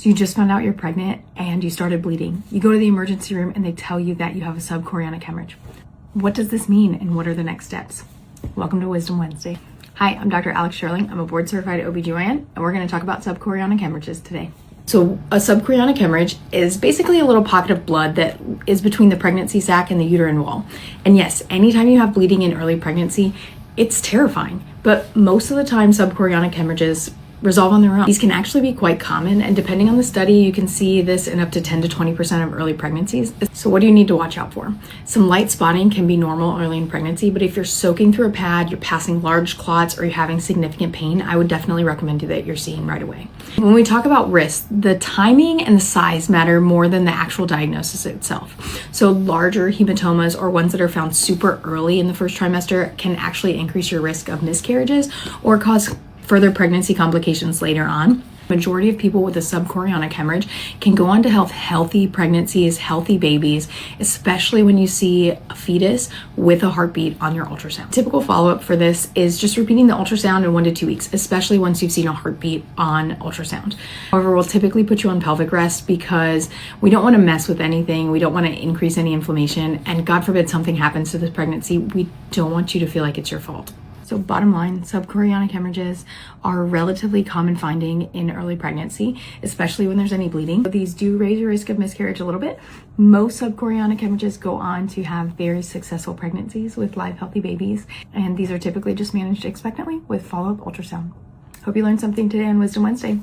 So you just found out you're pregnant and you started bleeding. You go to the emergency room and they tell you that you have a subchorionic hemorrhage. What does this mean and what are the next steps? Welcome to Wisdom Wednesday. Hi, I'm Dr. Alex Sherling. I'm a board certified OBGYN and we're going to talk about subchorionic hemorrhages today. So a subchorionic hemorrhage is basically a little pocket of blood that is between the pregnancy sac and the uterine wall. And yes, anytime you have bleeding in early pregnancy, it's terrifying. But most of the time, subchorionic hemorrhages resolve on their own. These can actually be quite common, and depending on the study, you can see this in up to 10 to 20% of early pregnancies. So what do you need to watch out for? Some light spotting can be normal early in pregnancy, but if you're soaking through a pad, you're passing large clots, or you're having significant pain, I would definitely recommend that you're seeing right away. When we talk about risk, the timing and the size matter more than the actual diagnosis itself. So larger hematomas or ones that are found super early in the first trimester can actually increase your risk of miscarriages or cause further pregnancy complications later on. Majority of people with a subchorionic hemorrhage can go on to have healthy pregnancies, healthy babies, especially when you see a fetus with a heartbeat on your ultrasound. Typical follow-up for this is just repeating the ultrasound in 1 to 2 weeks, especially once you've seen a heartbeat on ultrasound. However, we'll typically put you on pelvic rest because we don't want to mess with anything. We don't want to increase any inflammation. And God forbid something happens to this pregnancy, we don't want you to feel like it's your fault. So bottom line, subchorionic hemorrhages are a relatively common finding in early pregnancy, especially when there's any bleeding. These do raise your risk of miscarriage a little bit. Most subchorionic hemorrhages go on to have very successful pregnancies with live, healthy babies. And these are typically just managed expectantly with follow-up ultrasound. Hope you learned something today on Wisdom Wednesday.